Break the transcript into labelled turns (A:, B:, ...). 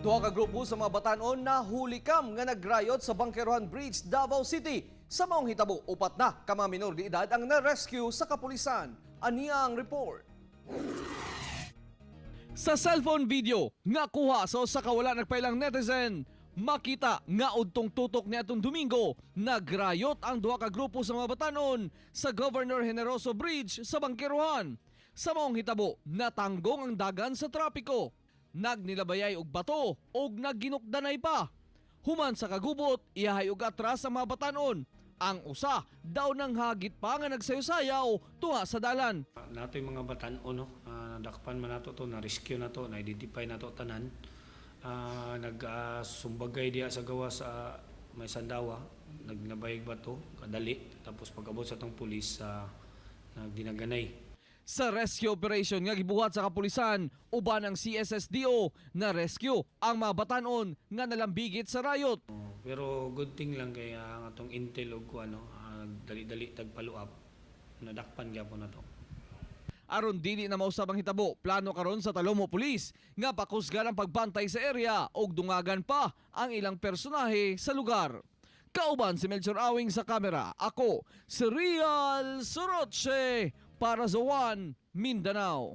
A: Duha ka grupo sa mga batanon na-hulicam nga nagra-riot sa Bankerohan Bridge, Davao City. Sa maong hitabo, upat na ka mga menor de edad ang na-rescue sa kapulisan. Aniya ang report. Sa cellphone video nga kuha sa kawala nagpailang netizen, makita nga udtong tutok ni atong Domingo, nagrayot ang duha ka grupo sa mga batanon sa Governor Generoso Bridge sa Bankerohan. Sa maong hitabo, natanggong ang dagan sa trapiko. Nagnilabayay og bato og nagginukdanay pa. Human sa kagubot, iyahay og atras sa mga batanon. Ang usa daw nang hagit pa nga nagsayo-sayaw tuha sa dalan.
B: Nato yung mga batanon, nadakpan man nato to, na-rescue na to, na-identify na to tanan. Nagsumbagay diya sa gawa sa may sandawa, nagnabayag bato, kadali. Tapos pag-abot sa tong pulis, nagdinaganay.
A: Sa rescue operation nga gibuhat sa kapulisan, uban ang CSSDO na rescue ang mga batanon nga nalambigit sa riot.
B: Pero good thing lang kaya ang atong intel og dali-dali tagpaluap, nadakpan gyapon na to.
A: Aron dili na mausab ang hitabo, plano karon sa Talomo Police nga pakusgan ang pagbantay sa area og dungagan pa ang ilang personahe sa lugar. Kauban si Melchor Awing sa kamera, ako si Real Soroche para sa One Mindanao.